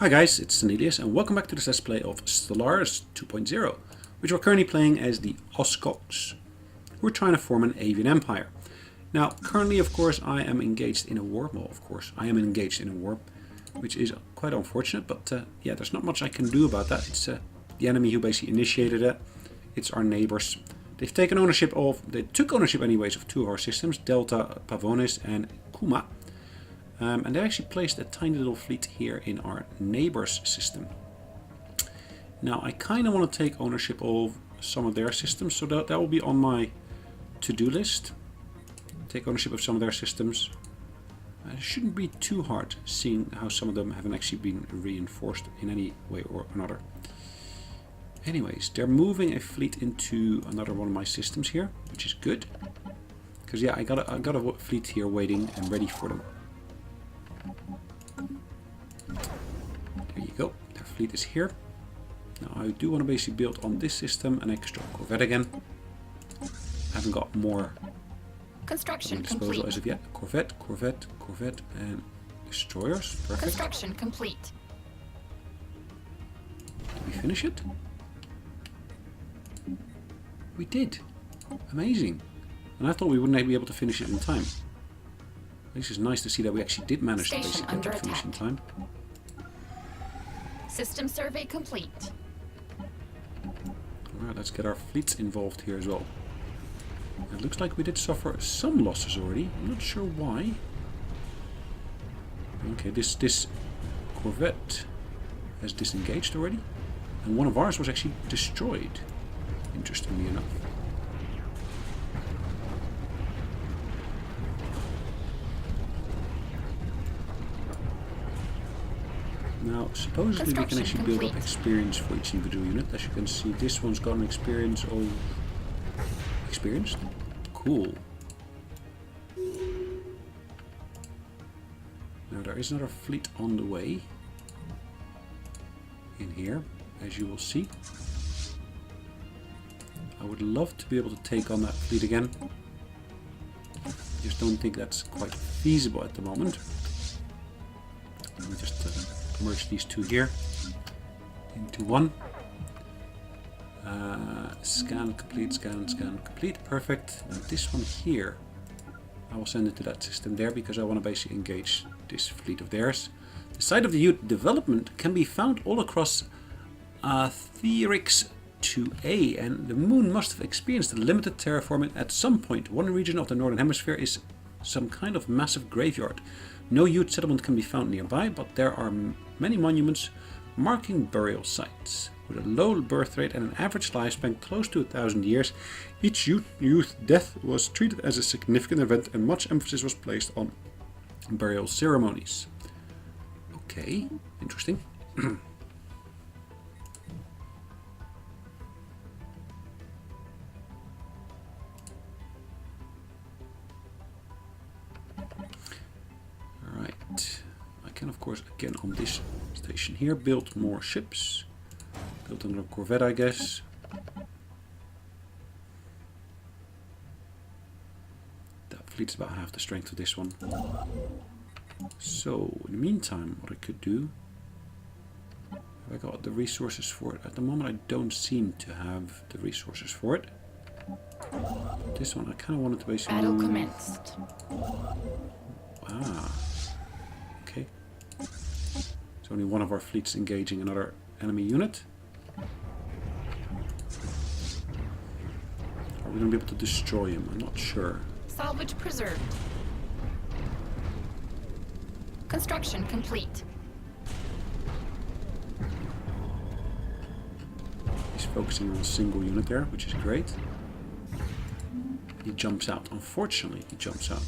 Hi guys, it's Sonelias and welcome back to this Let's Play of Stellaris 2.0, which we're currently playing as the Oscox. We're trying to form an Avian Empire. Now, currently, of course, I am engaged in a war. Well, of course, I am engaged in a war, which is quite unfortunate, but yeah, there's not much I can do about that. It's the enemy who basically initiated it. It's our neighbors. They took ownership anyways of two of our systems, Delta, Pavonis and Kuma. And they actually placed a tiny little fleet here in our neighbors system. Now I kind of want to take ownership of some of their systems, so that will be on my to-do list. Take ownership of some of their systems. It shouldn't be too hard, seeing how some of them haven't actually been reinforced in any way or another. Anyways, they're moving a fleet into another one of my systems here, which is good. Because yeah, I got a fleet here waiting and ready for them. There you go, their fleet is here. Now I do want to basically build on this system an extra corvette again. I haven't got more construction disposal complete as of yet. Corvette, and destroyers. Perfect. Construction complete. Did we finish it? We did. Amazing. And I thought we wouldn't be able to finish it in time. This is nice to see that we actually did manage to basically get it finished in time. System survey complete. Alright, let's get our fleets involved here as well. It looks like we did suffer some losses already. I'm not sure why. Okay, this corvette has disengaged already. And one of ours was actually destroyed, interestingly enough. Now, supposedly we can actually build up experience for each individual unit. As you can see, this one's got an experience of... Experienced? Cool. Now, there is another fleet on the way. In here, as you will see. I would love to be able to take on that fleet again. Just don't think that's quite feasible at the moment. Let me just... merge these two here into one. Scan complete, perfect. Now this one here, I will send it to that system there because I want to basically engage this fleet of theirs. The site of the youth development can be found all across Theorix 2A, and the moon must have experienced limited terraforming at some point. One region of the northern hemisphere is some kind of massive graveyard. No youth settlement can be found nearby, but there are many monuments marking burial sites. With a low birth rate and an average lifespan close to 1,000 years, each youth death was treated as a significant event and much emphasis was placed on burial ceremonies. Okay, interesting. I can, of course, again on this station here build more ships. Build another corvette, I guess. That fleet's about half the strength of this one. So, in the meantime, what I could do... Have I got the resources for it? At the moment I don't seem to have the resources for it. This one I kind of wanted to basically... Battle commenced. Ah. Okay. It's only one of our fleets engaging another enemy unit. Are we going to be able to destroy him? I'm not sure. Salvage preserved. Construction complete. He's focusing on a single unit there, which is great. He jumps out. Unfortunately, he jumps out.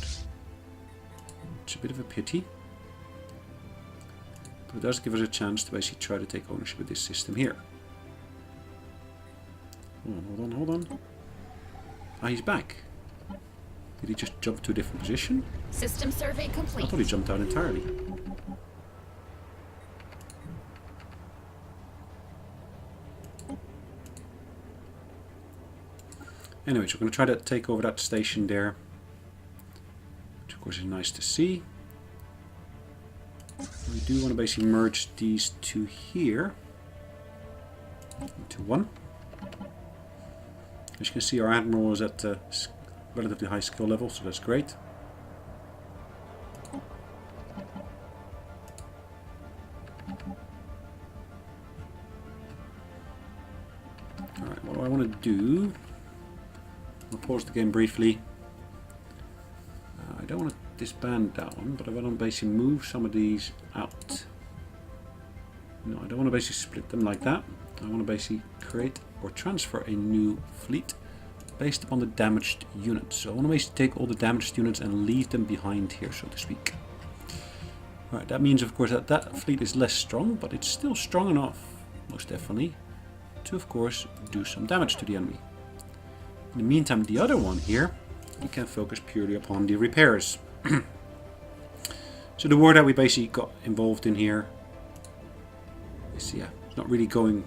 It's a bit of a pity. But it does give us a chance to basically try to take ownership of this system here. Hold on. Ah, he's back. Did he just jump to a different position? System survey complete. I thought he jumped out entirely. Anyways, we're going to try to take over that station there. Which of course is nice to see. We do do want to basically merge these two here into one. As you can see, our admiral is at relatively high skill level, so that's great. Alright, what do I want to do? I'll pause the game briefly. I don't want to disband that one, but I want to basically move some of these out. No, I don't want to basically split them like that. I want to basically create or transfer a new fleet based upon the damaged units. So I want to basically take all the damaged units and leave them behind here, so to speak. Right, that means of course that that fleet is less strong, but it's still strong enough, most definitely, to of course do some damage to the enemy. In the meantime, the other one here, we can focus purely upon the repairs. So the war that we basically got involved in here is, yeah, it's not really going...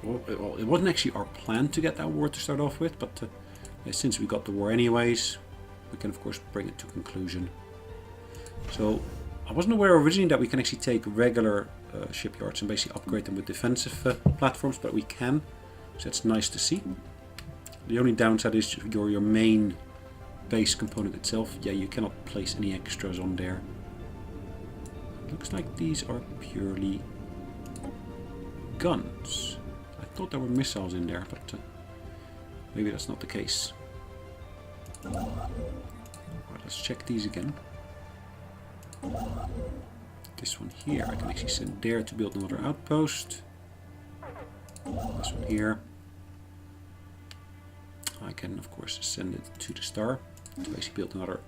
Well, it wasn't actually our plan to get that war to start off with, but since we got the war anyways, we can of course bring it to conclusion. So I wasn't aware originally that we can actually take regular shipyards and basically upgrade them with defensive platforms, but we can, so that's nice to see. The only downside is your main base component itself. Yeah, you cannot place any extras on there. Looks like these are purely guns. I thought there were missiles in there, but maybe that's not the case. Right, let's check these again. This one here, I can actually send there to build another outpost. This one here, I can of course send it to the star to basically build another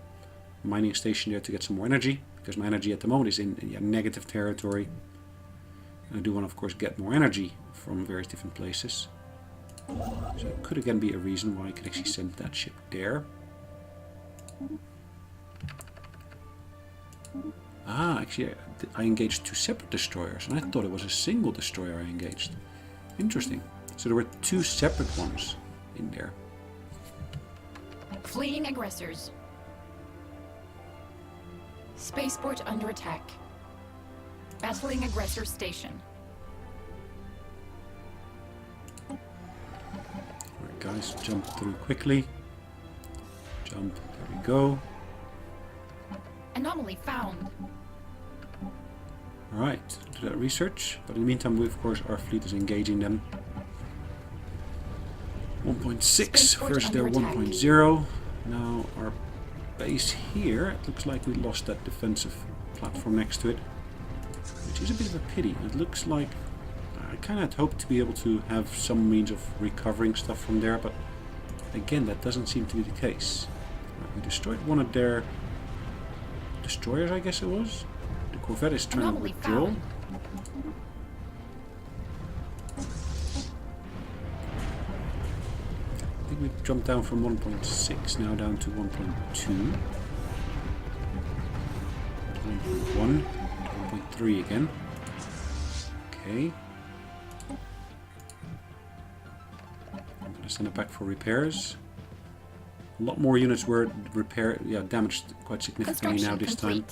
mining station there to get some more energy, because my energy at the moment is in negative territory. And I do want to of course get more energy from various different places. So it could again be a reason why I could actually send that ship there. Ah, actually I engaged two separate destroyers, and I thought it was a single destroyer I engaged. Interesting. So there were two separate ones in there. Fleeing aggressors. Spaceport under attack. Battling aggressor station. Alright guys, jump through quickly. Jump, there we go. Anomaly found. Alright, do that research. But in the meantime, we of course, our fleet is engaging them. 1.6 versus their 1.0. Now our base here, it looks like we lost that defensive platform next to it, which is a bit of a pity. It looks like I kind of had hoped to be able to have some means of recovering stuff from there, but again, that doesn't seem to be the case. Right, we destroyed one of their destroyers, I guess it was. The Corvette is trying to withdraw. I think we've jumped down from 1.6 now down to 1.2. 1.1, 1.3 again. Okay. I'm going to send it back for repairs. A lot more units were damaged quite significantly now this time.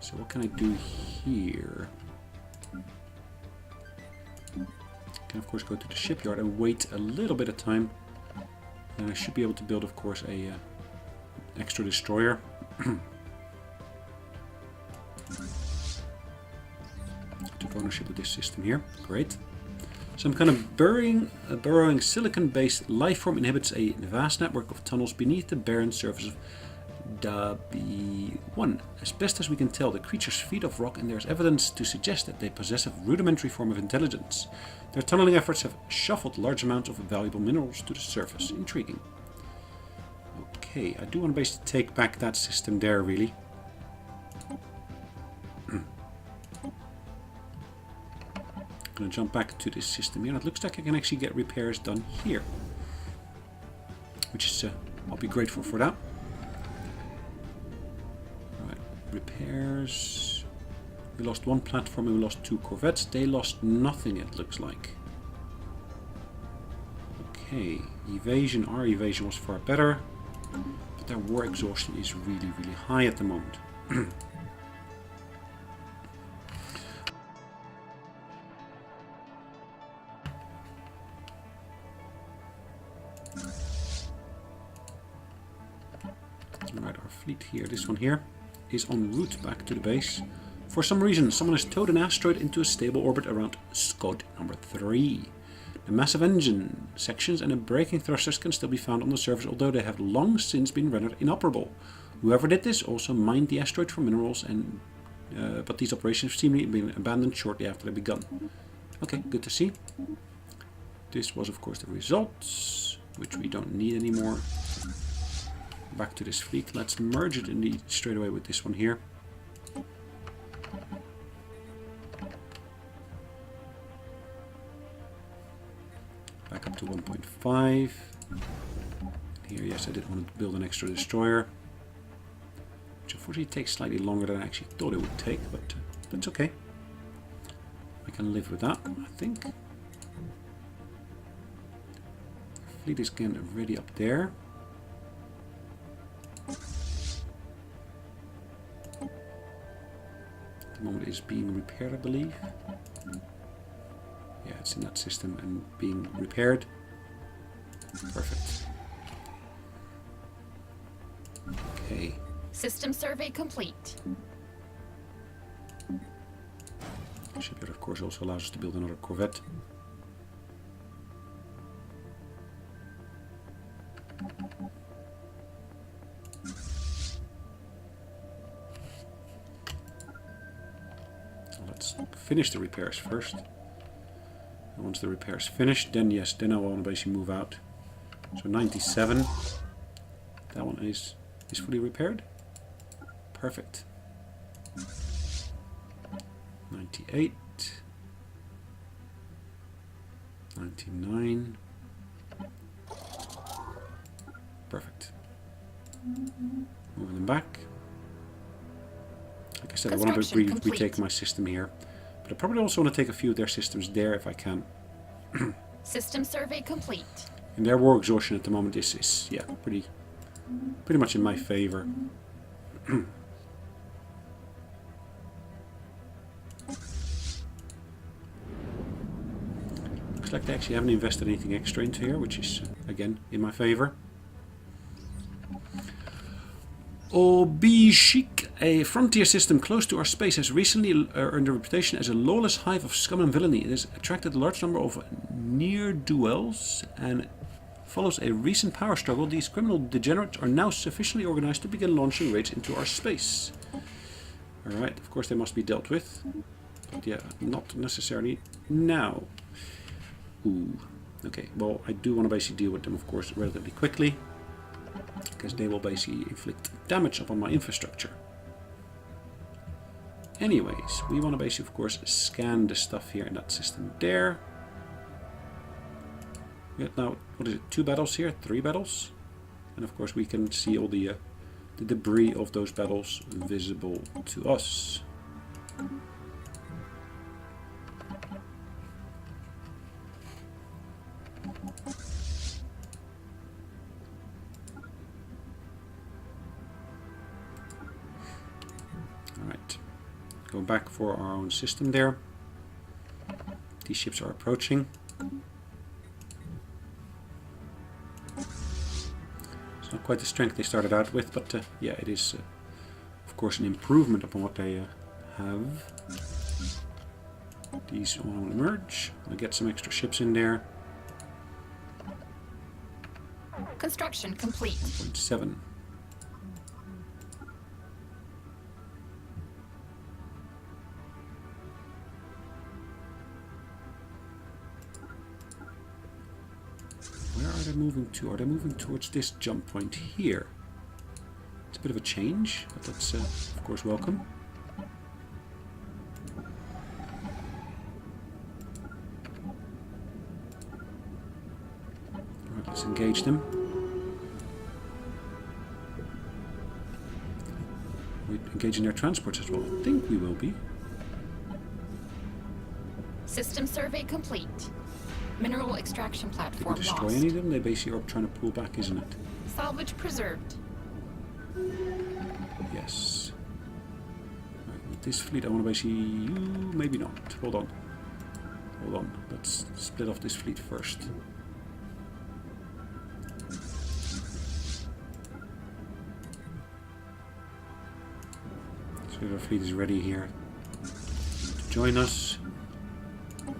So what can I do here? I can of course go to the shipyard and wait a little bit of time, and I should be able to build of course a extra destroyer. Took ownership of this system here. Great. Some kind of burrowing silicon-based lifeform inhabits a vast network of tunnels beneath the barren surface of W1. As best as we can tell, the creatures feed off rock, and there is evidence to suggest that they possess a rudimentary form of intelligence. Their tunneling efforts have shuffled large amounts of valuable minerals to the surface. Intriguing. Okay, I do want to basically take back that system there, really. I'm going to jump back to this system here. It looks like I can actually get repairs done here, which is I'll be grateful for that. Right, repairs. We lost one platform and we lost two corvettes. They lost nothing, it looks like. Okay, evasion. Our evasion was far better, but their war exhaustion is really, really high at the moment. fleet here, this one here, is en route back to the base. For some reason, someone has towed an asteroid into a stable orbit around Scud number 3. The massive engine sections and the braking thrusters can still be found on the surface, although they have long since been rendered inoperable. Whoever did this also mined the asteroid for minerals, and but these operations have seemingly been abandoned shortly after they begun. Okay, good to see. This was of course the results, which we don't need anymore. Back to this fleet. Let's merge it indeed straight away with this one here. Back up to 1.5. Here, yes, I did want to build an extra destroyer, which unfortunately takes slightly longer than I actually thought it would take, but that's okay. I can live with that, I think. The fleet is again already up there. At the moment it is being repaired, I believe. Yeah, it's in that system and being repaired. Perfect. Okay. System survey complete. Shipyard, of course, also allows us to build another corvette. Let's finish the repairs first. And once the repairs finished, then yes, then I want to basically move out. So 97. That one is fully repaired. Perfect. 98. 99. Perfect. Moving them back. Like I said, I want to retake my system here. But I probably also want to take a few of their systems there if I can. System survey complete. And their war exhaustion at the moment is yeah, pretty much in my favor. Looks like they actually haven't invested anything extra into here, which is again in my favor. Obishik, a frontier system close to our space, has recently earned a reputation as a lawless hive of scum and villainy. It has attracted a large number of ne'er-do-wells and follows a recent power struggle. These criminal degenerates are now sufficiently organized to begin launching raids into our space. Alright, of course they must be dealt with. But yeah, not necessarily now. Ooh, okay, well I do want to basically deal with them, of course, relatively quickly. Because they will basically inflict damage upon my infrastructure. Anyways, we want to basically, of course, scan the stuff here in that system there. We have now, what is it, 2 battles here, 3 battles? And of course we can see all the debris of those battles visible to us. Alright, go back for our own system there. These ships are approaching. It's not quite the strength they started out with, but yeah, it is of course an improvement upon what they have. These all will emerge. I'll get some extra ships in there. Construction complete. 1.7. Where are they moving to? Are they moving towards this jump point here? It's a bit of a change, but that's of course welcome. Alright, let's engage them. We're engaging their transports as well. I think we will be. System survey complete. Mineral extraction Did platform we destroy lost. any of them? They basically are trying to pull back, isn't it? Salvage preserved. Yes. Right, with this fleet I want to basically... maybe not. Hold on. Hold on. Let's split off this fleet first. So our fleet is ready here to join us. Not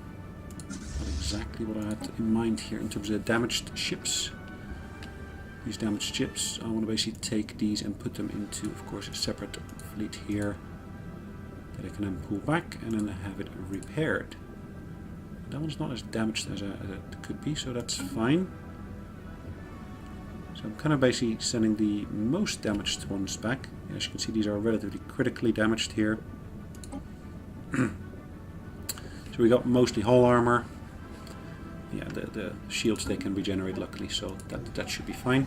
exactly what I had in mind here in terms of damaged ships. These damaged ships, I want to basically take these and put them into, of course, a separate fleet here that I can then pull back and then have it repaired. That one's not as damaged as it could be, so that's fine. So I'm kind of basically sending the most damaged ones back. As you can see, these are relatively critically damaged here. So we got mostly hull armor. Yeah, the shields, they can regenerate luckily, so that should be fine.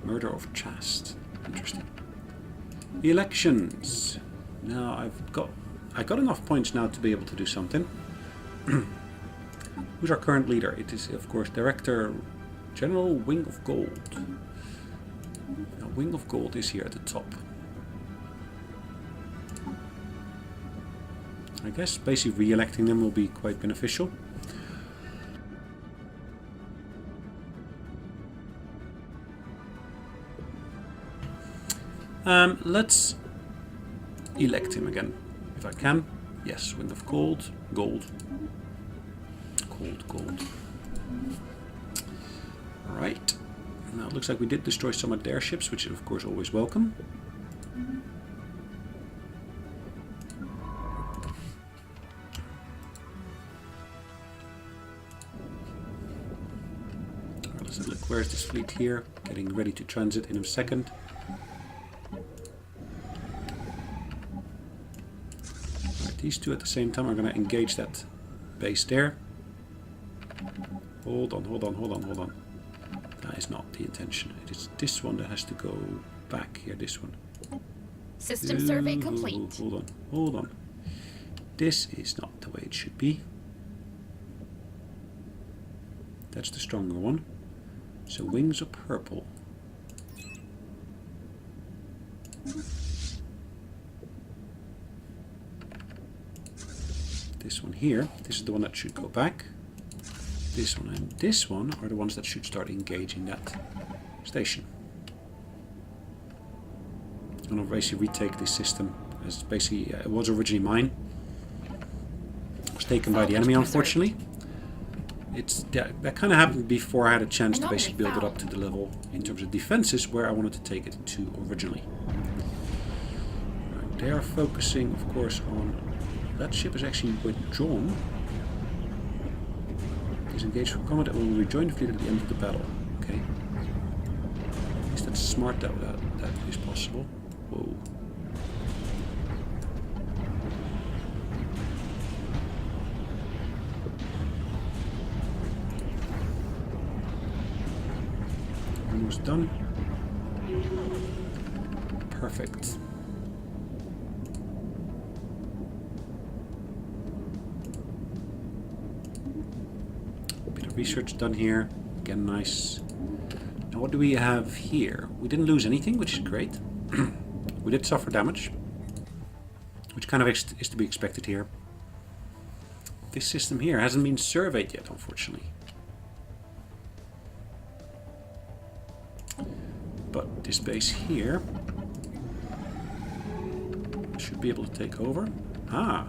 Murder of Chast. Interesting. The elections. Now I got enough points now to be able to do something. Who's our current leader? It is, of course, Director General Wing of Gold. Now, Wing of Gold is here at the top. I guess basically re-electing them will be quite beneficial. Let's elect him again, if I can. Yes, Wind of Gold. Gold. Gold. Alright. Now it looks like we did destroy some of their ships, which is of course always welcome. Alright, let's have a look. Where's this fleet here? Getting ready to transit in a second. These two at the same time are going to engage that base there. Hold on. That is not the intention. It is this one that has to go back here, this one. System survey complete. Hold on. This is not the way it should be. That's the stronger one. So wings are purple. This one here, this is the one that should go back. This one and this one are the ones that should start engaging that station. And I'll basically retake this system as basically it was originally mine. It was taken by the enemy, unfortunately. That kind of happened before I had a chance to basically build it up to the level in terms of defenses where I wanted to take it to originally. Right, they are focusing, of course, on... That ship is actually withdrawn. Disengaged from combat and will rejoin the fleet at the end of the battle. Okay. At least that's smart that is possible. Whoa. Almost done. Perfect. Research done here. Again, nice. Now what do we have here? We didn't lose anything, which is great. We did suffer damage, which kind of is to be expected here. This system here hasn't been surveyed yet, unfortunately. But this base here should be able to take over. Ah!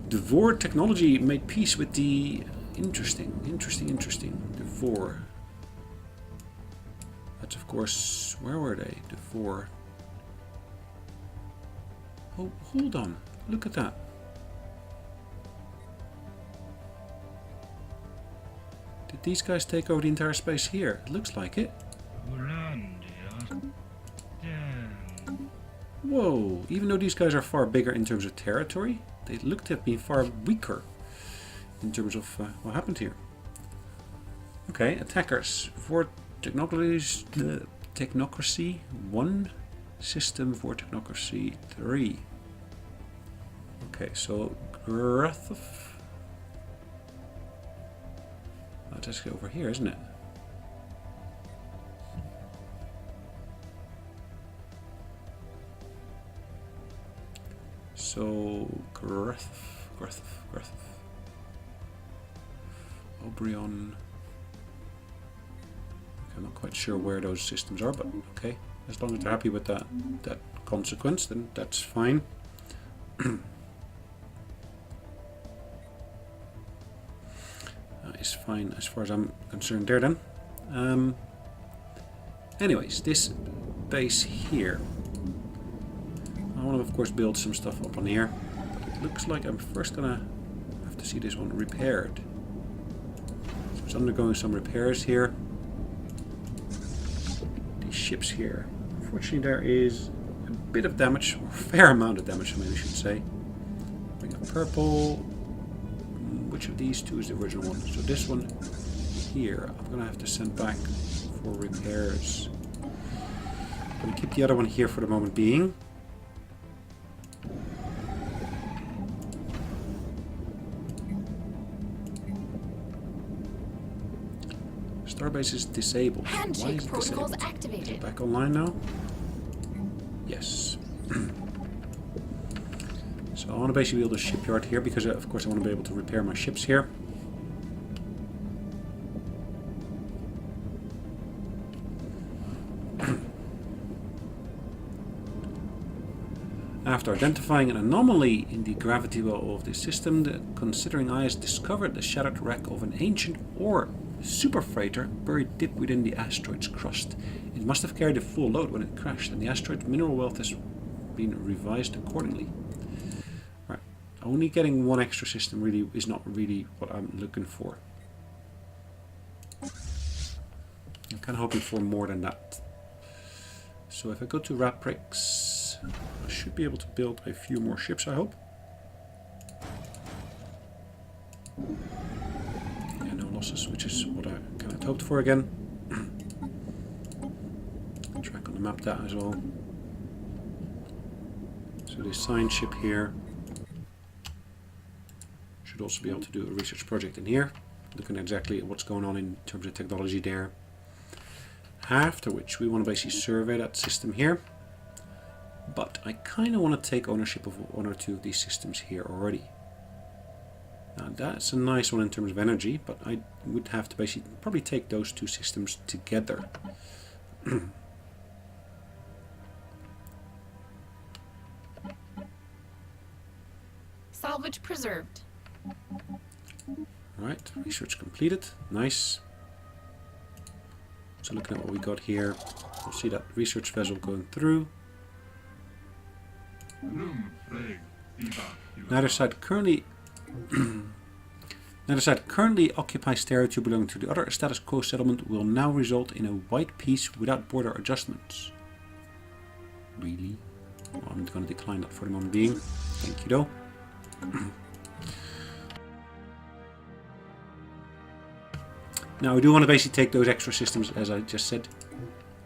The Vor technology made peace with the... Interesting. The Vor. That's of course... Where were they? The Vor. Oh, hold on. Look at that. Did these guys take over the entire space here? It looks like it. Whoa. Even though these guys are far bigger in terms of territory, they look to have been far weaker in terms of what happened here. Okay, attackers. For technocracy 1, system for technocracy 3. Okay, so Grethov. Oh, that's over here, isn't it? So Grethov. Obrion. I'm not quite sure where those systems are, but okay. As long as they're happy with that consequence, then that's fine. That is fine as far as I'm concerned there then. Anyways, this base here. I want to of course build some stuff up on here. But it looks like I'm first gonna have to see this one repaired. So it's undergoing some repairs here. These ships here. Unfortunately there is a bit of damage, or a fair amount of damage maybe I should say. Bring up purple. Which of these two is the original one? So this one here I'm gonna have to send back for repairs. I'm gonna keep the other one here for the moment being. Starbase is disabled. Handshake Why is it protocols disabled? activated. Is it back online now? Yes. So I want to basically build a shipyard here because of course I want to be able to repair my ships here. After identifying an anomaly in the gravity well of this system, the considering eye has discovered the shattered wreck of an ancient ore super freighter buried deep within the asteroid's crust. It must have carried a full load when it crashed, and the asteroid's mineral wealth has been revised accordingly. Right, only getting one extra system really is not really what I'm looking for. I'm kind of hoping for more than that. So if I go to Raprix, I should be able to build a few more ships, I hope. Yeah, no losses, which is what I kind of hoped for again. Track on the map that as well. So this science ship here should also be able to do a research project in here, looking exactly at what's going on in terms of technology there. After which we want to basically survey that system here. But I kind of want to take ownership of one or two of these systems here already. Now that's a nice one in terms of energy, but I would have to basically probably take those two systems together. Salvage preserved. Alright, research completed. Nice. So looking at what we got here, we'll see that research vessel going through. Neither side currently occupies territory belonging to the other. A status quo settlement will now result in a white peace without border adjustments. Really? Well, I'm going to decline that for the moment being. Thank you though. Now I do want to basically take those extra systems, as I just said.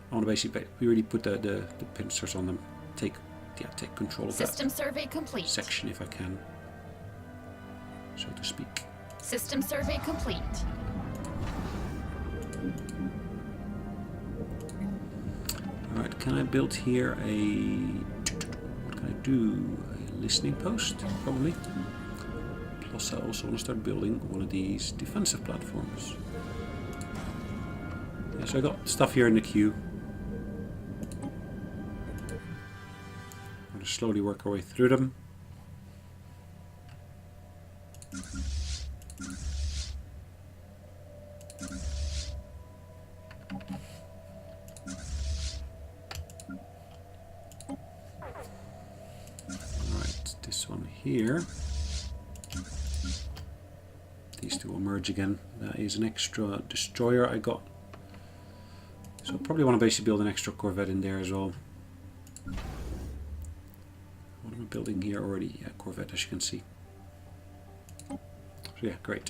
I want to basically really put the pincers on them. Take control of System survey complete. that section if I can, so to speak. System survey complete. Alright, can I build here a... what can I do? A listening post, probably. Plus I also want to start building one of these defensive platforms. Yeah, so I got stuff here in the queue. I'm going to slowly work our way through them. Alright, this one here. These two will merge again. That is an extra destroyer I got. So I probably want to basically build an extra corvette in there as well. What am I building here already? Yeah, corvette, as you can see. So yeah, great.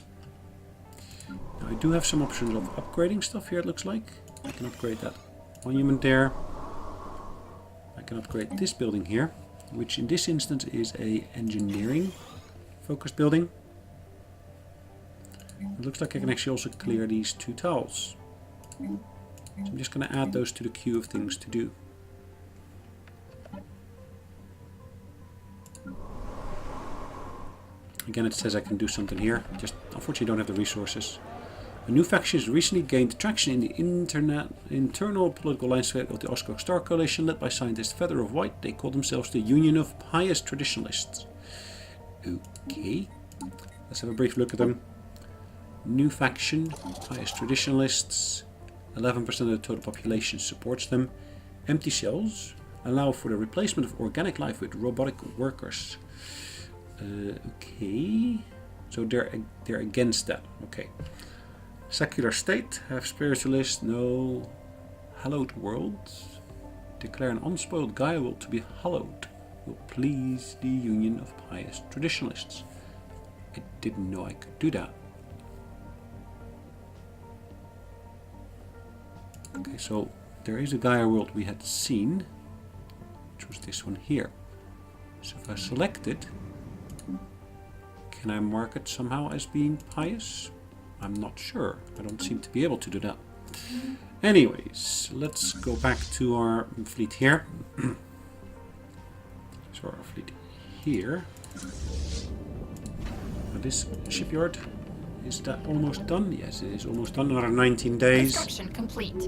Now I do have some options of upgrading stuff here, it looks like. I can upgrade that monument there. I can upgrade this building here, which in this instance is a engineering focused building. It looks like I can actually also clear these two tiles. So I'm just going to add those to the queue of things to do. Again, it says I can do something here. Just unfortunately don't have the resources. A new faction has recently gained traction in the internal political landscape of the Osco Star Coalition, led by scientist Feather of White. They call themselves the Union of Pious Traditionalists. Okay, let's have a brief look at them. New faction, Pious Traditionalists. 11% of the total population supports them. Empty cells allow for the replacement of organic life with robotic workers. Okay, so they're against that. Okay. Secular state, have spiritualists, no. Hallowed worlds. Declare an unspoiled Gaia world to be hallowed. Will please the Union of Pious Traditionalists. I didn't know I could do that. Okay, so there is a Gaia world we had seen, which was this one here. So if I select it, can I mark it somehow as being pious? I'm not sure. I don't seem to be able to do that. Anyways, let's go back to our fleet here. So our fleet here. Now this shipyard, is that almost done? Yes, it is almost done. Another 19 days. Construction complete.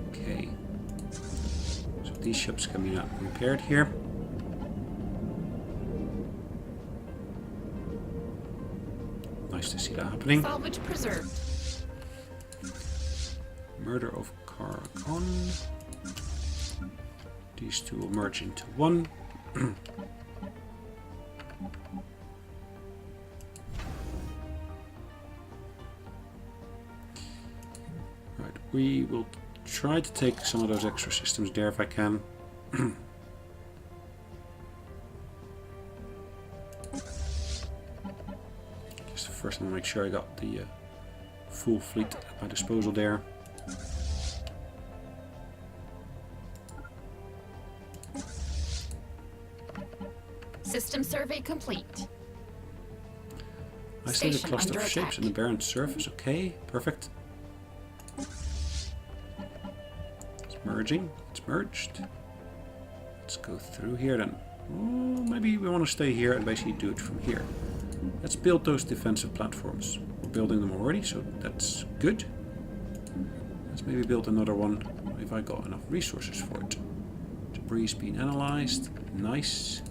Okay. So these ships can be now repaired here. Nice to see that happening. Salvage preserved. Murder of Karakon. These two will merge into one. Right, we will try to take some of those extra systems there if I can. Just first I'm going to make sure I got the full fleet at my disposal there. System survey complete. I see the Station cluster under of shapes attack. and the barren surface. Okay, perfect. It's merging. It's merged. Let's go through here then. Oh, maybe we want to stay here and basically do it from here. Let's build those defensive platforms. We're building them already, so that's good. Let's maybe build another one if I got enough resources for it. Debris is being analyzed. Nice.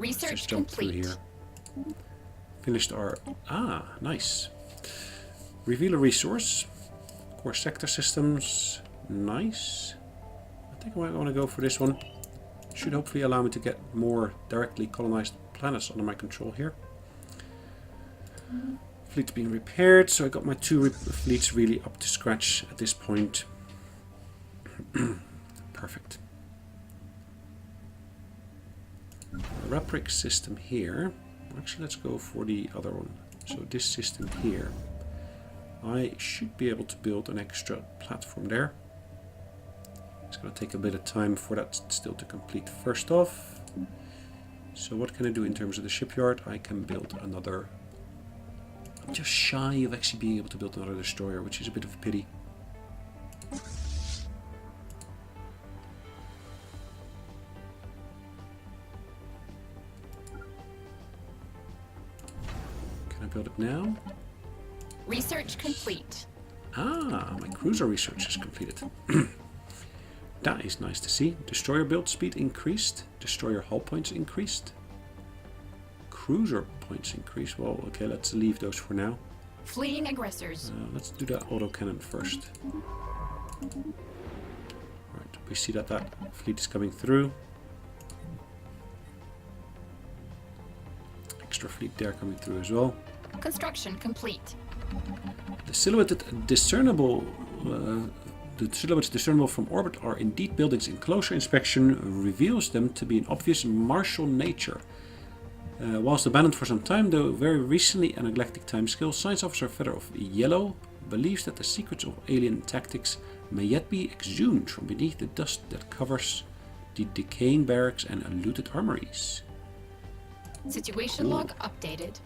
Let's Research just jump through complete. here. Finished our... Ah, nice. Reveal a resource. Core sector systems. Nice. I think I might want to go for this one. Should hopefully allow me to get more directly colonized planets under my control here. Fleet's being repaired, so I got my two fleets really up to scratch at this point. Perfect. Repric system here. Actually, let's go for the other one. So this system here. I should be able to build an extra platform there. It's going to take a bit of time for that still to complete first off. So what can I do in terms of the shipyard? I can build another... I'm just shy of actually being able to build another destroyer, which is a bit of a pity. Can I build it now? Research complete. Ah, my cruiser research is completed. That is nice to see. Destroyer build speed increased. Destroyer hull points increased. Cruiser points increased. Well, okay, let's leave those for now. Fleeing aggressors. Let's do that autocannon first. Right, we see that that fleet is coming through. Extra fleet there coming through as well. Construction complete. The silhouettes discernible from orbit are indeed buildings, and closer inspection reveals them to be an obvious martial nature. Whilst abandoned for some time, though very recently a neglected timescale, Science Officer Feather of Yellow believes that the secrets of alien tactics may yet be exhumed from beneath the dust that covers the decaying barracks and looted armories. Situation log updated.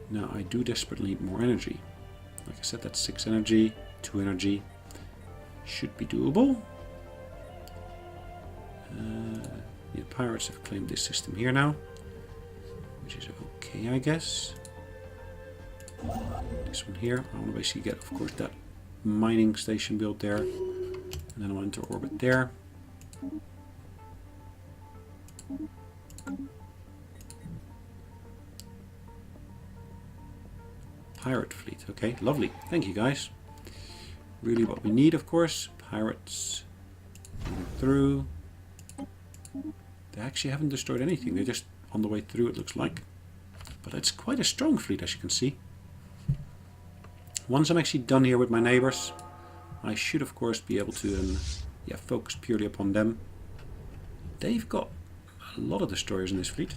Now I do desperately need more energy. Like I said, that's 6 energy, 2 energy. Should be doable. The pirates have claimed this system here now, which is okay, I guess. This one here, I want to basically get, of course, that mining station built there, and then I'll enter orbit there. Pirate fleet, okay, lovely. Thank you, guys. Really what we need, of course. Pirates moving through. They actually haven't destroyed anything. They're just on the way through, it looks like. But it's quite a strong fleet, as you can see. Once I'm actually done here with my neighbors, I should, of course, be able to focus purely upon them. They've got a lot of destroyers in this fleet.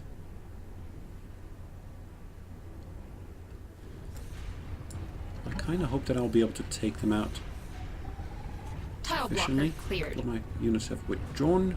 I kind of hope that I'll be able to take them out Tile blocker efficiently. cleared. All my units have withdrawn.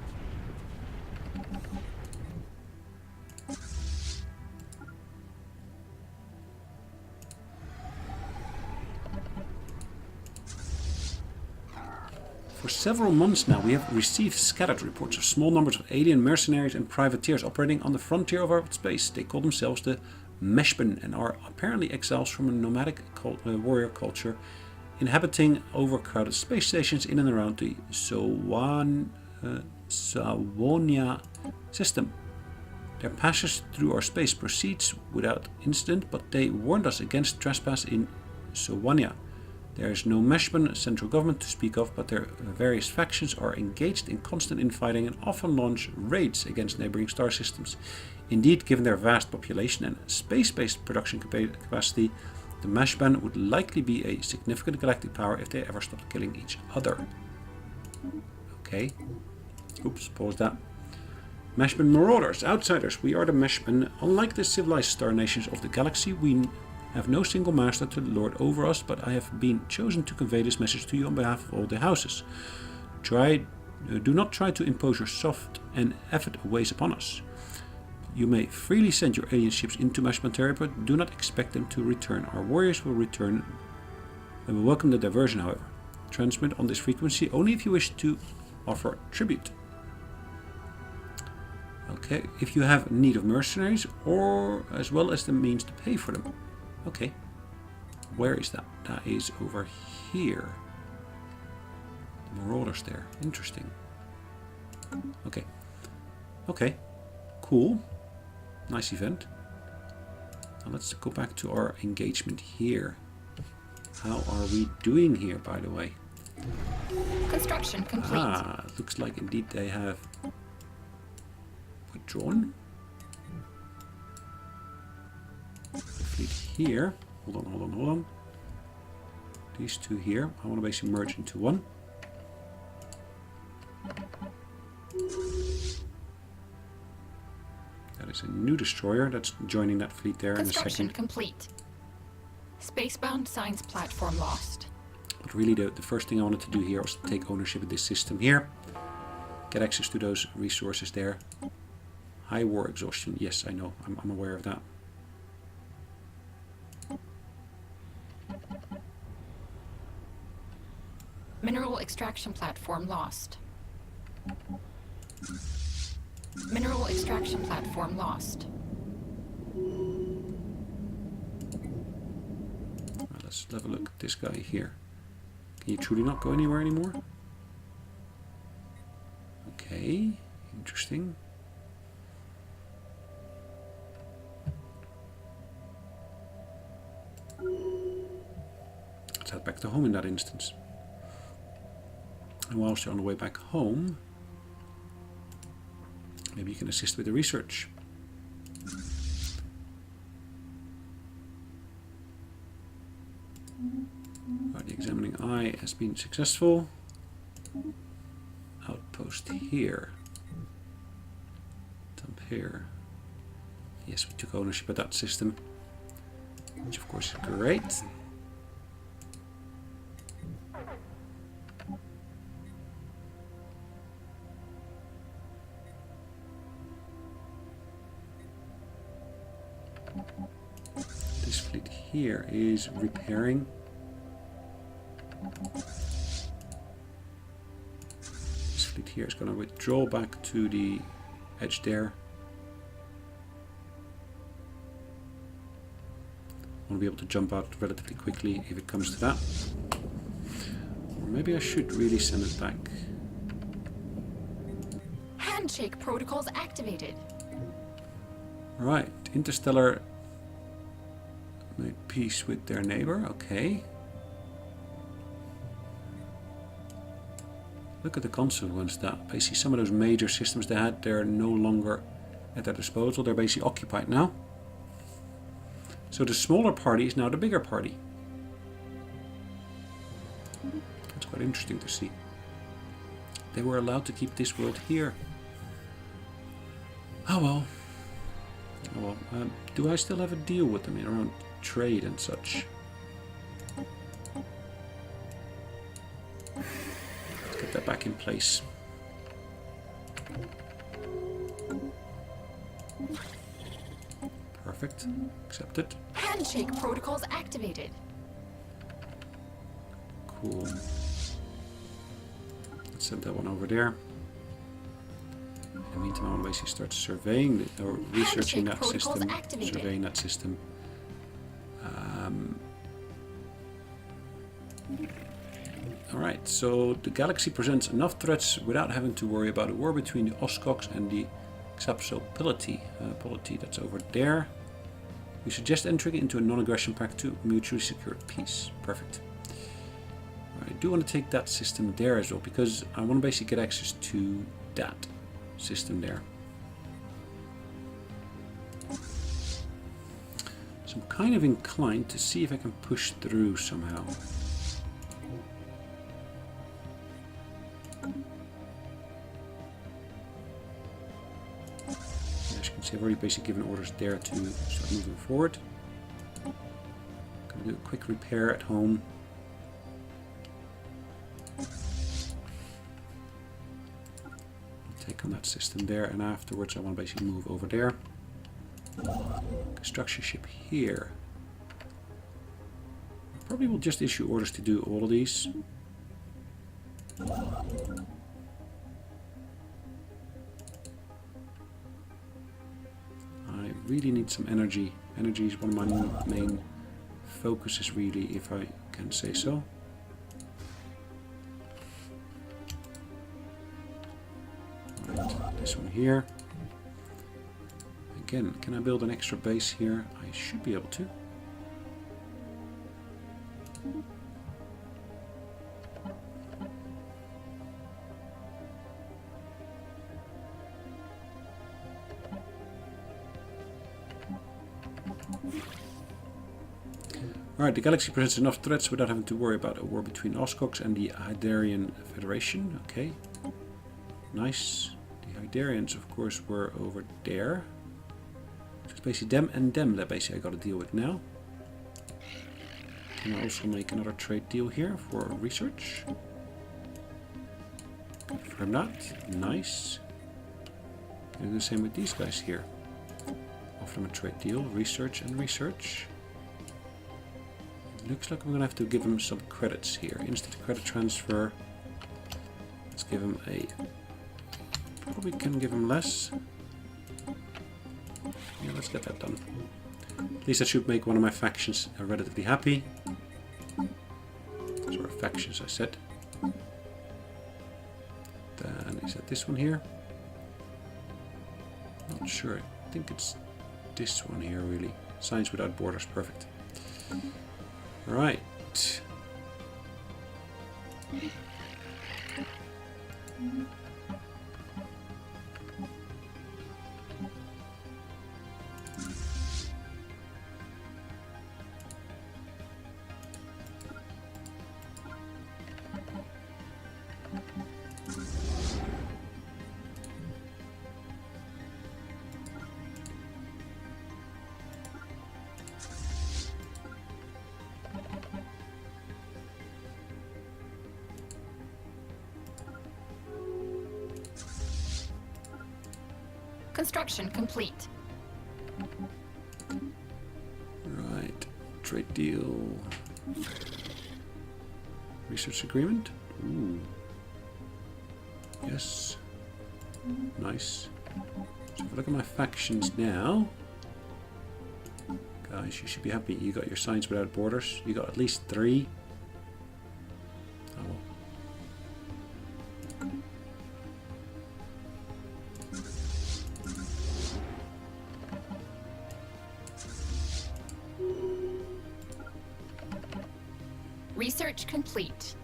For several months now, we have received scattered reports of small numbers of alien mercenaries and privateers operating on the frontier of our space. They call themselves the Meshben and are apparently exiles from a nomadic warrior culture inhabiting overcrowded space stations in and around the Savonia system. Their passage through our space proceeds without incident, but they warned us against trespass in Savonia. There is no Meshben central government to speak of, but their various factions are engaged in constant infighting and often launch raids against neighboring star systems. Indeed, given their vast population and space-based production capacity, the Meshben would likely be a significant galactic power if they ever stopped killing each other. Okay. Oops, pause that. Meshben marauders, outsiders. We are the Meshben. Unlike the civilized star nations of the galaxy, we have no single master to lord over us, but I have been chosen to convey this message to you on behalf of all the houses. Do not try to impose your soft and effort ways upon us. You may freely send your alien ships into Meshben territory, but do not expect them to return. Our warriors will return and will welcome the diversion, however. Transmit on this frequency only if you wish to offer tribute. Okay, if you have need of mercenaries, or as well as the means to pay for them. Okay, where is that? That is over here. The marauders there. Interesting. Okay. Okay. Cool. Nice event. Now let's go back to our engagement here. How are we doing here, by the way? Construction complete. Looks like indeed they have withdrawn. Fleet here. Hold on. These two here. I want to basically merge into one. That is a new destroyer that's joining that fleet there in a Construction second. complete. Spacebound science platform lost. But really the first thing I wanted to do here was to take ownership of this system here. Get access to those resources there. High war exhaustion. Yes, I know. I'm aware of that. Mineral extraction platform lost. Mineral extraction platform lost. Well, let's have a look at this guy here. Can you truly not go anywhere anymore? Okay, interesting. Let's head back to home in that instance. And whilst you're on the way back home, maybe you can assist with the research. Right, the examining eye has been successful. Outpost here. Dump here. Yes, we took ownership of that system, which of course is great. This fleet here is repairing. This fleet here is going to withdraw back to the edge there. I want to be able to jump out relatively quickly if it comes to that. Or maybe I should really send it back. Handshake protocols activated. Right, Interstellar made peace with their neighbor, okay. Look at the consequence of that. Basically some of those major systems they had, they're no longer at their disposal. They're basically occupied now. So the smaller party is now the bigger party. That's quite interesting to see. They were allowed to keep this world here. Oh well. Oh well. Do I still have a deal with them around trade and such? Let's get that back in place. Perfect. Accepted. Handshake protocols activated. Cool. Let's send that one over there. In the meantime, I want to basically start surveying or researching that system. Surveying that system. Alright, so the galaxy presents enough threats without having to worry about a war between the Oscox and the Xapsopility. Polity, that's over there. We suggest entering into a non-aggression pact to mutually secure peace. Perfect. I do want to take that system there as well, because I want to basically get access to that system there. So I'm kind of inclined to see if I can push through somehow. As you can see, I've already basically given orders there to start moving forward. Gonna do a quick repair at home. Take on that system there, and afterwards I want to basically move over there. Construction ship here. Probably will just issue orders to do all of these. I really need some energy. Energy is one of my main focuses, really, if I can say so. Right, this one here. Again, can I build an extra base here? I should be able to. Alright, the galaxy presents enough threats without having to worry about a war between Oscox and the Hydarian Federation. Okay. Nice. The Hydarians, of course, were over there. So it's basically them and them that basically I got to deal with now. Can I also make another trade deal here for research? Confirm that. Nice. And do the same with these guys here. Offer them a trade deal, research and research. Looks like I'm going to have to give him some credits here. Instant credit transfer. Let's give him a... Probably can give him less. Yeah, let's get that done. At least that should make one of my factions relatively happy. Those were factions, I said. Then is that this one here? Not sure. I think it's this one here, really. Science Without Borders. Perfect. Right. Construction complete. Right. Trade deal. Research agreement. Ooh. Yes. Nice. So if I look at my factions now, guys, you should be happy. You got your Science Without Borders. You got at least 3. Oh well. Research complete.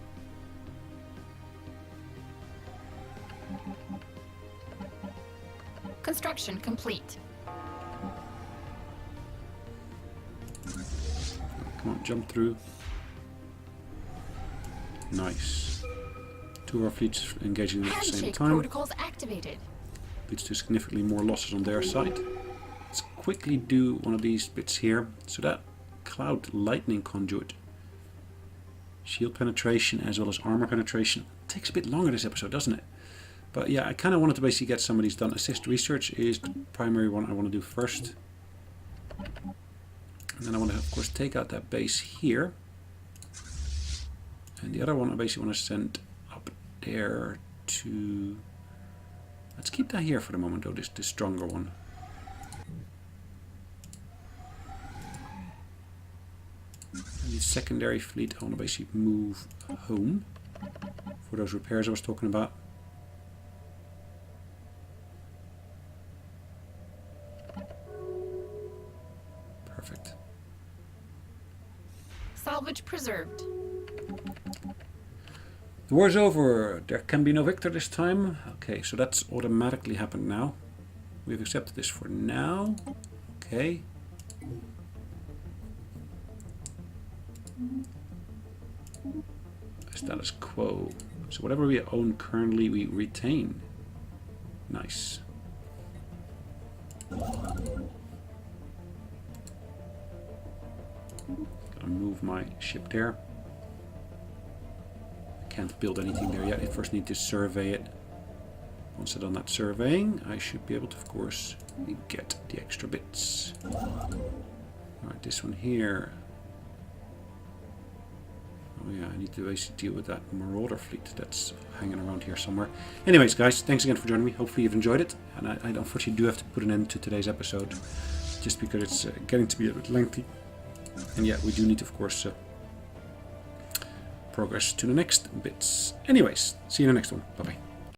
Construction complete. Come on, jump through. Nice. 2 of our fleets engaging at the same Handshake time. protocols activated. Leads to significantly more losses on their side. Let's quickly do one of these bits here. So that cloud lightning conduit. Shield penetration as well as armor penetration. Takes a bit longer this episode, doesn't it? But yeah, I kind of wanted to basically get some of these done. Assist research is the primary one I want to do first. And then I want to, of course, take out that base here. And the other one I basically want to send up there to... Let's keep that here for the moment, though, this stronger one. And the secondary fleet I want to basically move home for those repairs I was talking about. Perfect. Salvage preserved. The war's over. There can be no victor this time. Okay, so that's automatically happened now. We've accepted this for now. Okay. Status quo. So whatever we own currently, we retain. Nice. Gotta move my ship there. I can't build anything there yet. I first need to survey it. Once I've done that surveying, I should be able to, of course, get the extra bits. Alright, this one here. Oh yeah, I need to basically deal with that Marauder fleet that's hanging around here somewhere. Anyways, guys, thanks again for joining me. Hopefully you've enjoyed it. And I unfortunately do have to put an end to today's episode, just because it's getting to be a bit lengthy. And yeah, we do need to, of course, progress to the next bits. Anyways, see you in the next one. Bye-bye.